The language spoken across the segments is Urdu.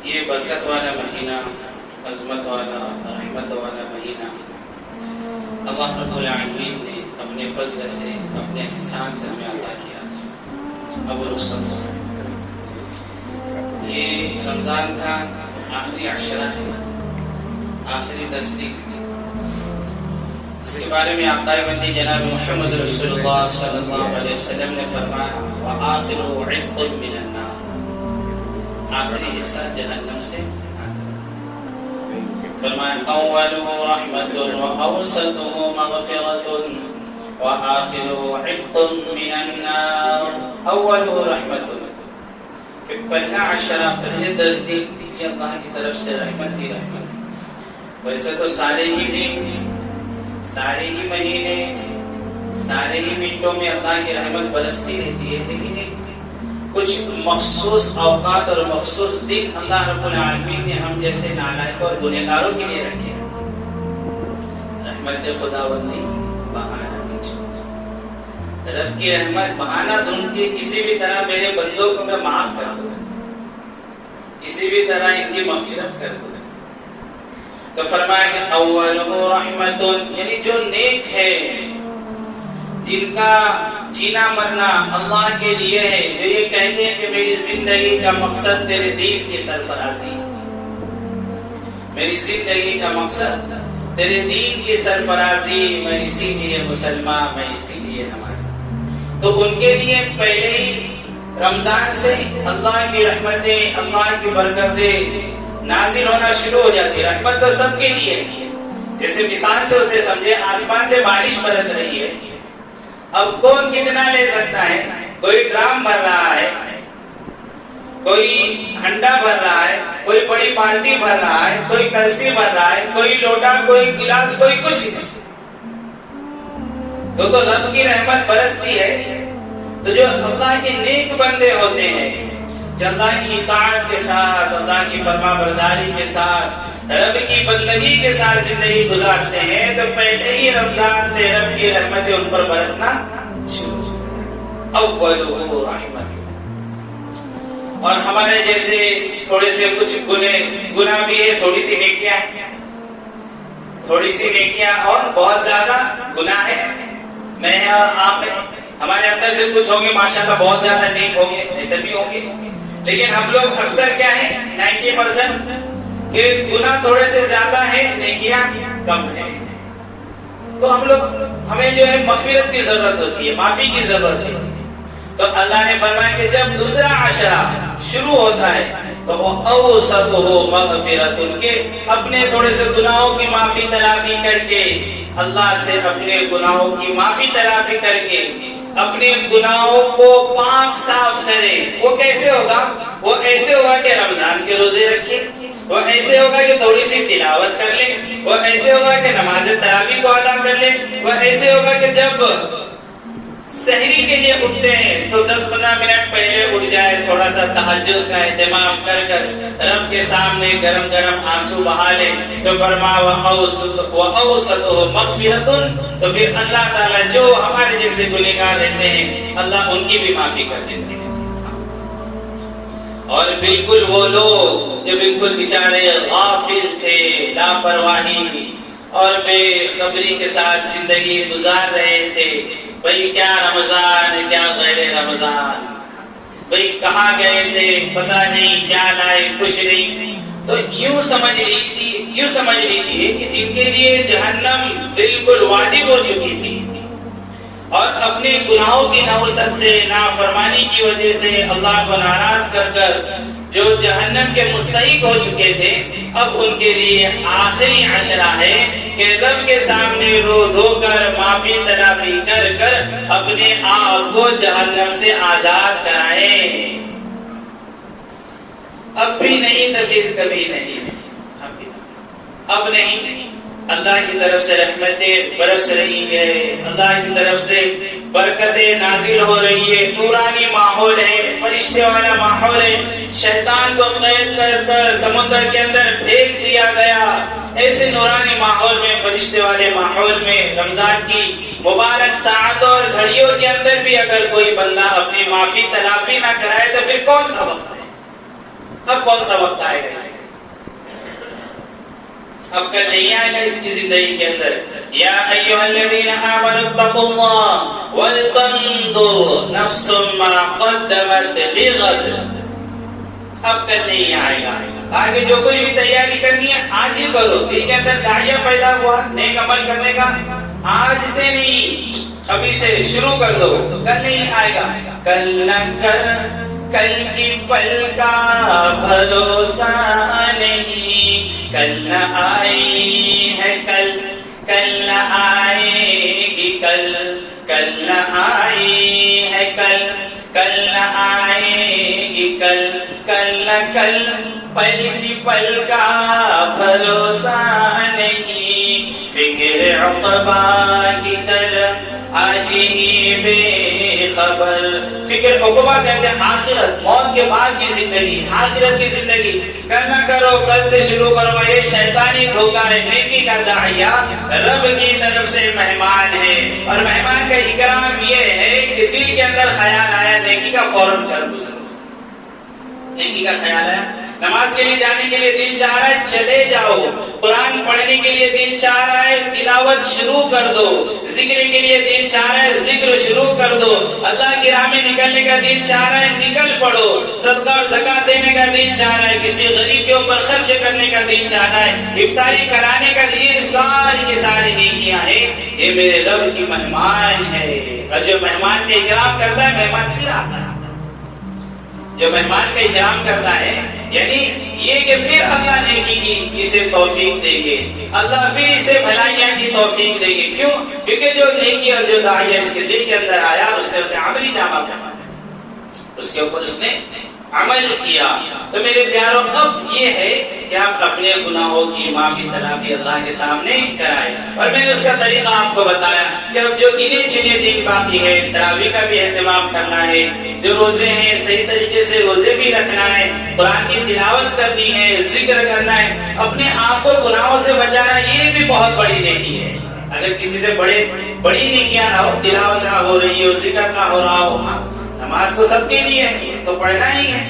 یہ برکت والا مہینہ، عظمت والا، رحمت والا مہینہ اللہ رب العالمین نے اپنے فضل سے، اپنے احسان سے ہمیں عطا کیا تھا۔ اب رخصت ہو یہ رمضان کا آخری عشرہ ہے، آخری 10 دن، اس کے بارے میں آقا بندی جناب محمد رسول اللہ صلی اللہ علیہ وسلم نے فرمایا وآخر عتق من النار، آخری حصہ جہنم سے فرمایا اولہ رحمت واوسطہ مغفرۃ وآخر عتق من النار۔ اولہ رحمت کہ پہلا عشرہ، پہلے 10 دن یہ اللہ کی طرف سے رحمت ہی رحمت ہے۔ ویسے تو سارے ہی دن، سارے ہی مہینے، سارے ہی منٹوں میں اللہ کی رحمت برستی رہتی ہے، لیکن ایک کچھ مخصوص اوقات اور مخصوص دن اللہ رب العالمین نے ہم جیسے نالائق اور گنہگاروں کے لیے رکھے۔ رحمت خداوندی بہانہ نہیں چھوڑتی، رب کی رحمت بہانہ ڈھونڈتی ہے، کسی بھی طرح میرے بندوں کو میں معاف کر دوں، کسی بھی طرح ان کی مغفرت کر دوں۔ تو فرمایا کہ اولہ رحمت، یعنی جو نیک ہے، جن کا جینا مرنا اللہ کے لیے ہے، جو یہ کہتے ہیں کہ میری زندگی کا مقصد تیرے دین کی سرفرازی، میری زندگی کا مقصد تیرے دین کی سرفرازی، میں اسی لیے مسلمان، میں اسی لیے نمازی، تو ان کے لیے پہلے ہی رمضان سے اللہ کی رحمتیں، اللہ کی برکتیں نازل ہونا شروع ہو جاتی ہے۔ رحمت تو سب کے لیے ہے، جیسے مثال سے اسے سمجھے، آسمان سے بارش برس رہی ہے، اب کون کتنا لے سکتا ہے؟ کوئی ڈرام بھر رہا ہے، کوئی ہنڈا بھر رہا ہے، کوئی بڑی بالٹی بھر رہا ہے، کوئی کلسی بھر رہا ہے، کوئی لوٹا، کوئی گلاس، کوئی کچھ تو رب کی رحمت برستی ہے۔ تو جو اللہ کے نیک بندے ہوتے ہیں، جو اللہ کی اطاعت کے ساتھ، اللہ کی فرما برداری کے ساتھ، رب کی بندگی کے ساتھ زندگی گزارتے ہیں، تو پہلے ہی رمضان سے رب کی رحمتیں ان پر برسنا شروع ہو۔ اولہ رحمت، اور ہمارے جیسے تھوڑے سے کچھ گناہ بھی ہے، تھوڑی سی نیکیاں ہیں، تھوڑی سی نیکیاں اور بہت زیادہ گناہ ہے، میں اور آپ ہیں، ہمارے اندر سے کچھ ہوں گے ماشاءاللہ بہت زیادہ نیک ہوں گے، ایسے بھی ہوں گے، لیکن ہم لوگ اکثر کیا ہے 90% کہ گناہ تھوڑے سے زیادہ ہیں، نیکیاں کم ہیں، تو ہمیں جو ہے مغفرت کی ضرورت ہوتی ہے، معافی کی ضرورت ہے۔ تو اللہ نے فرمایا کہ جب دوسرا عشرہ شروع ہوتا ہے تو وہ اوسطہ مغفرۃ، کے اپنے تھوڑے سے گناہوں کی معافی تلافی کر کے، اللہ سے اپنے گناہوں کی معافی تلافی کر کے اپنے گناہوں کو پاک صاف کرے۔ وہ کیسے ہوگا؟ وہ ایسے ہوگا کہ رمضان کے روزے رکھے، وہ ایسے ہوگا کہ تھوڑی سی تلاوت کر لیں، وہ ایسے ہوگا کہ نماز تراویح کو ادا کر لیں، وہ ایسے ہوگا کہ جب سحری کے لیے اٹھتے ہیں تو 10-15 منٹ پہلے اٹھ جائے، تھوڑا سا تہجد کا اہتمام کر کر رب کے سامنے گرم گرم آنسو بہا لے، تو فرمایا وَأَوْسَطُهُ مَغْفِرَةٌ، تو پھر اللہ تعالیٰ جو ہمارے جیسے گنہگار رہتے ہیں اللہ ان کی بھی معافی کر دیتے ہیں۔ اور بالکل وہ لوگ جو بالکل بیچارے غافل تھے، لاپرواہی اور بے خبری کے ساتھ زندگی گزار رہے تھے، بھئی کیا رمضان کیا غیر رمضان، بھئی کہاں گئے تھے پتہ نہیں، کیا لائے کچھ نہیں، تو یوں سمجھ رہی تھی کہ ان کے لیے جہنم بالکل واجب ہو چکی تھی، اور اپنے گناہوں کی نحوست سے، نافرمانی کی وجہ سے اللہ کو ناراض کر کر جو جہنم کے مستحق ہو چکے تھے، اب ان کے لیے آخری عشرہ ہے کہ رب کے سامنے رو دھو کر معافی تلافی کر کر اپنے آپ کو جہنم سے آزاد کرائیں۔ اب بھی نہیں تو پھر کبھی نہیں، اب نہیں، اللہ کی طرف سے رحمتیں برس رہی ہے، اللہ کی طرف سے برکتیں نازل ہو رہی ہے، نورانی ماحول ہے، فرشتے والا ماحول ہے، شیطان کو قید کر کر سمندر کے اندر پھینک دیا گیا، ایسے نورانی ماحول میں، فرشتے والے ماحول میں رمضان کی مبارک ساعتوں اور گھڑیوں کے اندر بھی اگر کوئی بندہ اپنی معافی تلافی نہ کرائے تو پھر کون سا وقت ہے؟ اب کون سا وقت آئے گا اس کا؟ اب کل نہیں آئے گا اس کی زندگی کے اندر. یا ایھا الذین آمنوا اتقوا اللہ ولتنظر نفس ما قدمت لغد. اب کل نہیں آئے گا. آگے جو کوئی بھی تیاری کرنی ہے آج ہی کرو. دل کے اندر داعیہ پیدا ہوا نیک عمل کرنے کا، آج سے نہیں ابھی سے شروع کر دو. کل نہیں آئے گا. کل نہ کر کل کی پل کا بھروسہ نہیں، کل نہ آئی ہے کل، کل نہ آئے گی کل، کل نہ آئی ہے کل، کل نہ آئے گی کل، کل نہ کل پل کی پل کا بھروسہ نہیں. فکر عقبہ کی طرح آج ہی بے خبر. فکر عقبہ کہتے ہیں آخرت، موت کے بعد کی زندگی، آخرت کی زندگی. کل نہ کرو کل سے شروع کرو. یہ شیطانی دھوکہ ہے. نیکی کا داعیہ رب کی طرف سے مہمان ہے، اور مہمان کا اکرام یہ ہے کہ دل کے اندر خیال آیا نیکی کا، فوراً کر گزرو. نیکی کا خیال آیا، نماز کے لیے جانے کے لیے دل چاہ رہا ہے چلے جاؤ، قرآن پڑھنے کے لیے دل چاہ رہا ہے تلاوت شروع کر دو، ذکر کے لیے دل چاہ رہا ہے ذکر شروع کر دو، اللہ کی راہ میں نکلنے کا دل چاہ رہا ہے نکل پڑو، صدقہ اور زکات دینے کا دل چاہ رہا ہے، کسی غریب کے اوپر خرچ کرنے کا دل چاہ رہا ہے، افطاری کرانے کا دل، ساری کی ساری نیکیاں ہیں. یہ میرے رب کی مہمان ہے. اور جو مہمان کا اکرام کرتا ہے مہمان پھر آتا ہے. جو مہمان کا اکرام کرتا ہے یعنی یہ کہ پھر اللہ نیکی کی اسے توفیق دیں گے، اللہ پھر اسے بھلائیاں کی توفیق دیں گے. کیوں؟ کیونکہ جو نیکی اور جو داعیہ اس کے دل کے اندر آیا، اس نے اسے عملی جامہ پہنا، اس کے اوپر اس نے عمل کیا. تو میرے پیاروں اب یہ ہے کہ آپ اپنے گناہوں کی معافی تلافی اللہ کے سامنے کرائیں. اور میں نے اس کا طریقہ آپ کو بتایا کہ اب جو گنے چنے دن باقی ہے، تراویح کا بھی اہتمام کرنا ہے، جو روزے ہیں صحیح طریقے سے روزے بھی رکھنا ہے، قرآن کی تلاوت کرنی ہے، ذکر کرنا ہے، اپنے آپ کو گناہوں سے بچانا، یہ بھی بہت بڑی نیکی ہے. اگر کسی سے بڑی نیکیاں نہ ہو، تلاوت نہ ہو رہی ہو، ذکر نہ ہو رہا ہو، نماز تو سب کے لیے ہے، تو پڑھنا ہی ہے،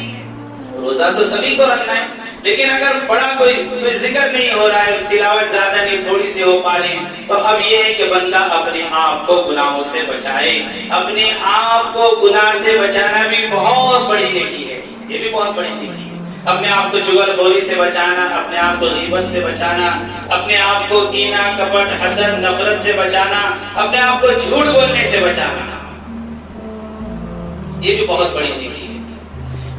روزہ تو سبھی کو رکھنا ہے، لیکن اگر بڑا کوئی ذکر نہیں ہو رہا ہے، تلاوت زیادہ نہیں تھوڑی سی ہو پا رہی، تو اب یہ ہے کہ بندہ اپنے آپ کو گناہوں سے بچائے. اپنے آپ کو گناہ سے بچانا بھی بہت بڑی نیکی ہے. یہ بھی بہت بڑی نیکی ہے. اپنے آپ کو چغل خوری سے بچانا، اپنے آپ کو غیبت سے بچانا، اپنے آپ کو کینہ کپٹ حسد نفرت سے بچانا، اپنے آپ کو جھوٹ بولنے سے بچانا، یہ بھی بہت بڑی نیکی ہے.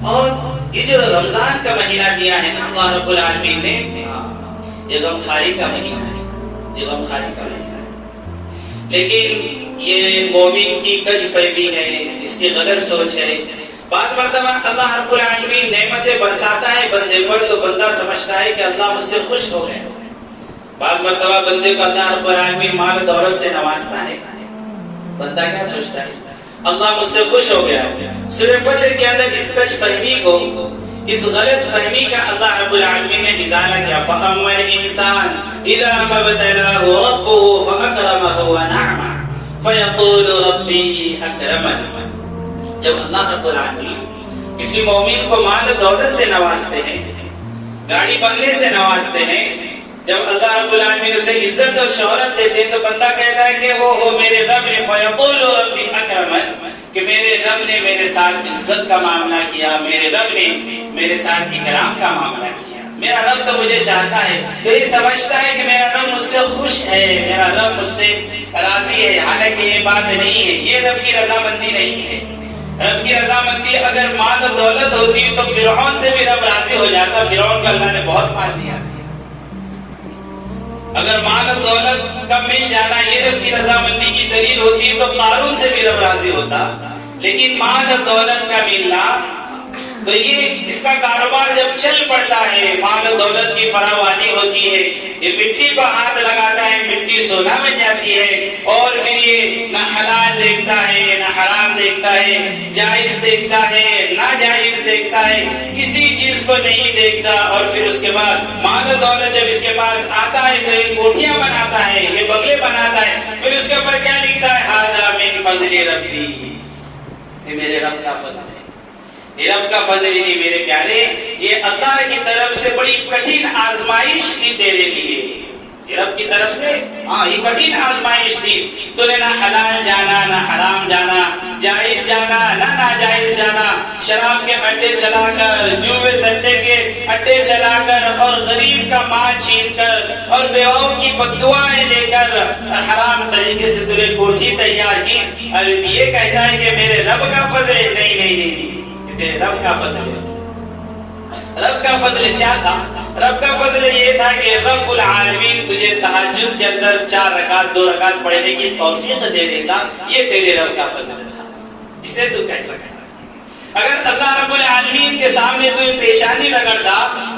اور یہ جو رمضان کا مہینہ دیا ہے نا اللہ رب العالمین نے، یہ غمخواری کا مہینہ ہے، یہ غمخواری کا مہینہ ہے. لیکن یہ مومن کی کج فہمی ہے، اس کی غلط سوچ ہے. بعض مرتبہ اللہ رب العالمین نعمتیں برساتا ہے بندے پر تو بندہ سمجھتا ہے کہ اللہ مجھ سے خوش ہو گیا. بعض مرتبہ بندے کو اللہ رب العالمین مال و دولت سے نوازتا ہے، بندہ کیا سوچتا ہے؟ اللہ مجھ سے خوش ہو گیا. سورہ فجر کے اندر اس کج فہمی کو، اس غلط فہمی کا اللہ رب العالمین نے ازالہ کیا. فَأَمَّا الْإِنسَانُ إِذَا مَا ابْتَلَاهُ رَبُّهُ فَأَكْرَمَهُ وَنَعَمَهُ فَيَقُولُ رَبِّي أَكْرَمَنِ. جب اللہ رب العالمین کسی مومن کو مال دولت سے نوازتے ہیں، گاڑی بنگلے سے نوازتے ہیں، جب اللہ رب العالمین اسے عزت اور شہرت دیتے ہیں تو بندہ کہتا ہے کہ وہ میرے رب نے فَيَقُولُ رَبِّي أَكْرَمَنِ، کہ میرے رب نے میرے ساتھ عزت کا معاملہ کیا، میرے رب نے میرے ساتھ اکرام کا معاملہ کیا، میرا رب تو مجھے چاہتا ہے. تو یہ سمجھتا ہے کہ میرا رب مجھ سے خوش ہے، میرا رب مجھ سے راضی ہے. حالانکہ یہ بات نہیں ہے، یہ رب کی رضامندی نہیں ہے. رب کی رضامندی اگر مال و دولت ہوتی تو فرعون سے بھی رب راضی ہو جاتا. فرعون کو اللہ نے بہت مال دیا تھا. اگر مال و دولت کا مل جانا یہ رب کی رضامندی کی دلیل ہوتی تو قارون سے بھی رب راضی ہوتا. لیکن مال و دولت کا ملنا تو یہ اس کا کاروبار جب چل پڑتا ہے، مال و دولت کی فراوانی ہوتی ہے، یہ مٹی کو ہاتھ لگاتا ہے، مٹی سونا بن جاتی ہے. اور پھر یہ نہ حلال دیکھتا ہے نہ حرام دیکھتا ہے، جائز دیکھتا ہے ناجائز دیکھتا ہے، کسی چیز کو نہیں دیکھتا. اور پھر اس کے بعد مال و دولت جب اس کے پاس آتا ہے تو یہ کوٹھیاں بناتا ہے، یہ بنگلے بناتا ہے. پھر اس کے اوپر کیا لکھتا ہے؟ ھذا من فضل ربی، یہ میرے رب کا فضل ہے. یہ رب کا فضل ہی نہیں میرے پیارے، یہ اللہ کی طرف سے بڑی کٹھن آزمائش تھی تیرے لیے، یہ رب کی طرف سے یہ کٹھن آزمائش تھی۔ تو نے نہ حلال جانا نہ حرام جانا، جائز جانا نہ ناجائز جانا، شراب کے اڈے چلا کر، جوئے سٹے کے اڈے چلا کر، اور غریب کا مال چھین کر، اور بیواؤں کی بددعائیں لے کر حرام طریقے سے تجھے کوٹھی تیار کی۔ اور یہ کہتا ہے کہ میرے رب کا فضل ہے، نہیں نہیں نہیں، تیرے رب کا فضل ہے۔ رب کا فضل کیا تھا؟ رب کا فضل یہ تھا کہ رب العالمین تجھے تہجد کے اندر 4 رکعت 2 رکعت پڑھنے کی توفیق دے دیتا، یہ تیرے رب کا فضل تھا۔ اسے تو کہہ سکتا، اگر اللہ رب العالمین کے سامنے تجھے پیشانی رگڑتا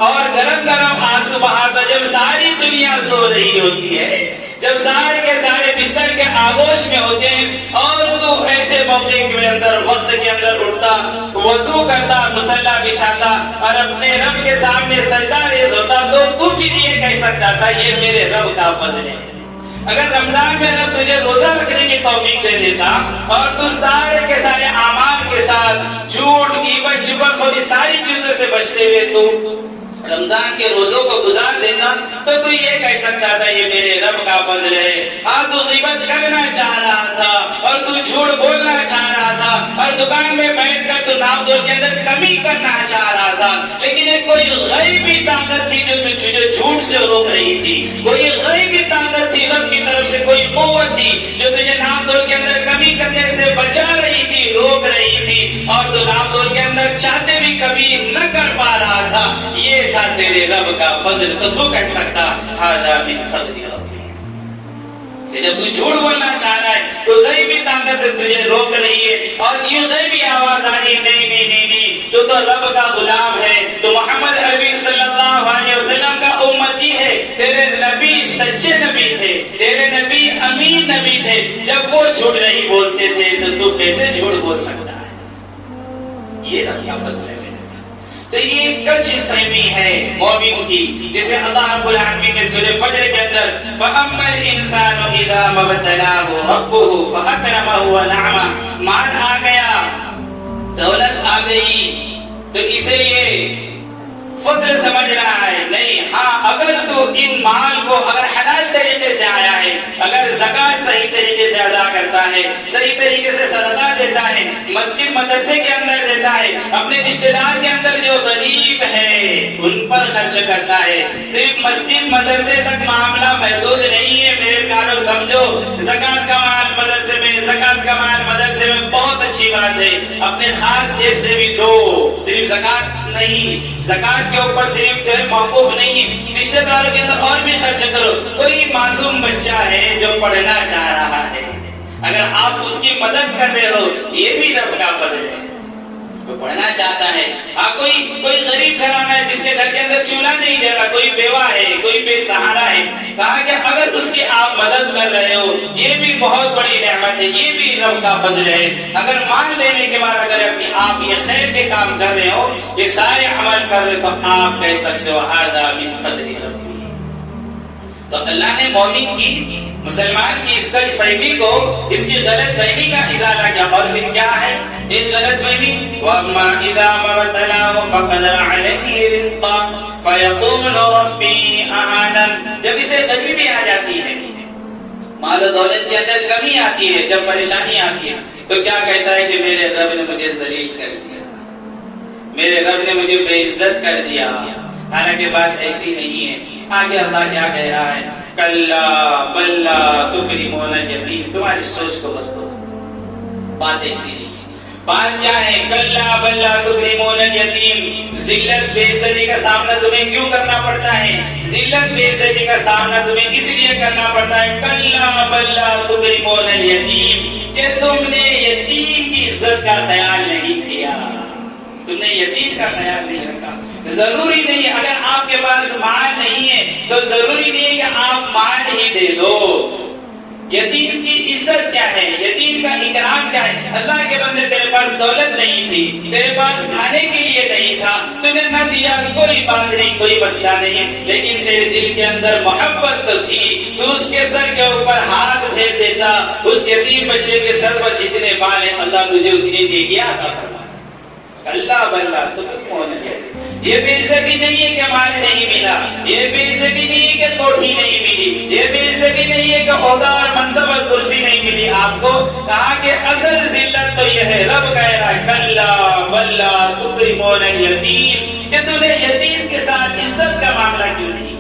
اور گرم گرم آنسو بہاتا جب ساری دنیا سو رہی ہوتی ہے، جب سارے کے سارے بستر کے آغوش میں ہوتے ہیں، اور تو ایسے موقع کے اندر وقت کے اندر اٹھتا، وضو کرتا، مصلی بچھاتا اور اپنے رب کے سامنے سجدہ ریز ہوتا، تو پھر یہ کہہ سکتا تھا یہ میرے رب کا فضل ہے۔ اگر رمضان میں رب تجھے روزہ رکھنے کی توفیق دے دیتا اور تو سارے کے سارے اعمال کے ساتھ جھوٹ غیبت چغل ساری چیزوں سے بچتے ہوئے تو رمضان کے روزوں کو گزار دیتا، تو یہ کہہ سکتا تھا یہ میرے رب کا فضل ہے۔ تو غیبت کرنا چاہ رہا تھا اور تو جھوٹ بولنا چاہ رہا تھا اور دکان میں بیٹھ کر تو ناپ تول کے اندر کمی کرنا چاہ رہا تھا، لیکن ایک کوئی غیبی طاقت تھی جو تجھے جھوٹ سے روک رہی تھی، کوئی غیبی طاقت تھی رب کی طرف سے، کوئی قوت تھی جو تجھے ناپ تول کے اندر کمی کرنے سے بچا رہی تھی، روک رہی تھی، اور تو ناپ تول کے اندر چاہتے بھی کبھی نہ کر پا رہا تھا۔ یہ تھا تیرے رب کا فضل۔ تو کہہ سکتا ھذا من فضل ربی، کہ جب تو جھوٹ بولنا چاہ رہا ہے تو غیبی طاقت تجھے روک رہی ہے، اور یہ غیبی آواز آ رہی نہیں نہیں نہیں نہیں، تو رب کا غلام ہے، تو محمد عربی صلی اللہ علیہ وسلم کا امتی ہے، تیرے نبی سچے نبی تھے، تیرے نبی امین نبی تھے، جب وہ جھوٹ نہیں بولتے تھے تو کیسے جھوٹ بول سکتا ہے؟ یہ رب کا فضل ہے۔ تو یہ کج فہمی ہے مومن کی، جسے اللہ رب العالمین نے سورہ فجر کے اندر فَأَمَّا الْإِنسَانُ إِذَا مَا ابْتَلَاهُ رَبُّهُ فَأَكْرَمَهُ وَنَعَمَهُ، مال آ گیا، دولت آ گئی، تو اسے یہ فضل سمجھ رہا ہے؟ نہیں، ہاں اگر تو ان مال کو اگر حلال طریقے سے آیا ہے، اگر زکات صحیح طریقے سے ادا کرتا ہے، صحیح طریقے سے صدقہ دیتا ہے، مسجد مدرسے کے اندر دیتا ہے، اپنے رشتہ دار کے اندر جو غریب ہے ان پر خرچ کرتا ہے، صرف مسجد مدرسے تک معاملہ محدود نہیں ہے میرے پیارو، سمجھو زکات کا مال مدرسے میں، زکات کا مال مدرسے میں بہت اچھی بات ہے، اپنے خاص جیب سے بھی دو، صرف زکات نہیں، زکات کے اوپر صرف موقوف نہیں، رشتہ داروں کے اندر اور بھی خرچ کرو۔ کوئی معصوم بچہ ہے جو پڑھنا چاہ رہا ہے، اگر آپ اس کی مدد کر رہے ہو، یہ بھی رب کا فضل ہے۔ کوئی پڑھنا چاہتا ہے، کوئی غریب گھرانہ ہے جس کے گھر کے اندر چولہا نہیں جل رہا، کوئی بیوہ ہے، کوئی بے سہارا ہے، کہا کہ اگر اس کی آپ مدد کر رہے ہو، یہ بھی بہت بڑی نعمت ہے، یہ بھی رب کا فضل ہے۔ اگر مان لینے کے بعد اگر آپ یہ خیر کے کام کر رہے ہو، یہ سارے عمل کر رہے، تو آپ کہہ سکتے ہو ھذا من فضل ربی۔ تو اللہ نے مومن کی، مسلمان کی اس غلط فہمی کو، اس کی غلط فہمی کا ازالہ کیا، اور پھر کیا ہے ایک غلط فہمی؟ وَأَمَّا إِذَا مَا ابْتَلَاهُ فَقَدَرَ عَلَيْهِ رِزْقَهُ فَيَقُولُ رَبِّي أَهَانَنِ، جب اسے غریبی آ جاتی ہے، مال و دولت کے اندر کمی آتی ہے، جب پریشانی آتی ہے، تو کیا کہتا ہے کہ میرے رب نے مجھے ذلیل کر دیا، میرے رب نے مجھے بے عزت کر دیا۔ حالانکہ بات ایسی نہیں ہے۔ آگے اللہ کیا کہہ رہا ہے؟ کلا بل لا تکرمون الیتیم، تمہاری سوچ کو بدلو، بات ایسی نہیں۔ بات کیا ہے؟ کلا بل لا تکرمون الیتیم، ذلت بے عزتی کا سامنا تمہیں کیوں کرنا پڑتا ہے؟ ذلت بے عزتی کا سامنا تمہیں اس لیے کرنا پڑتا ہے، کلا بل لا تکرمون الیتیم، کہ تم نے یتیم کی عزت کا خیال نہیں کیا، تم نے یتیم کا خیال نہیں رکھا۔ ضروری نہیں، اگر آپ کے پاس مال نہیں ہے تو ضروری نہیں کہ آپ مال ہی دے دو۔ یتیم کی عزت کیا ہے؟ یتیم کا اکرام کیا ہے؟ اللہ کے بندے، تیرے پاس دولت نہیں تھی، تیرے پاس کھانے کے لیے نہیں تھا، تو نے نہ دیا، کوئی بات نہیں، کوئی مسئلہ نہیں، لیکن تیرے دل کے اندر محبت تو تھی، تو اس کے سر کے اوپر ہاتھ پھیر دیتا، اس یتیم بچے کے سر پر جتنے بال ہیں اللہ تجھے اتنی نیکیاں عطا فرماتا۔ اللہ بلّہ تکرمون الیتیم. یہ بے عزتی نہیں ہے کہ مال نہیں ملا، یہ بے عزتی نہیں ہے کہ کوٹھی نہیں ملی، یہ بے عزتی نہیں ہے کہ عہدہ اور منصب اور کرسی نہیں ملی. آپ کو کہا کہ اصل ذلت تو یہ ہے. رب کہہ رہا ہے کلا بلّہ تکرمون الیتیم، کہ تمہیں یتیم کے ساتھ عزت کا معاملہ کیوں نہیں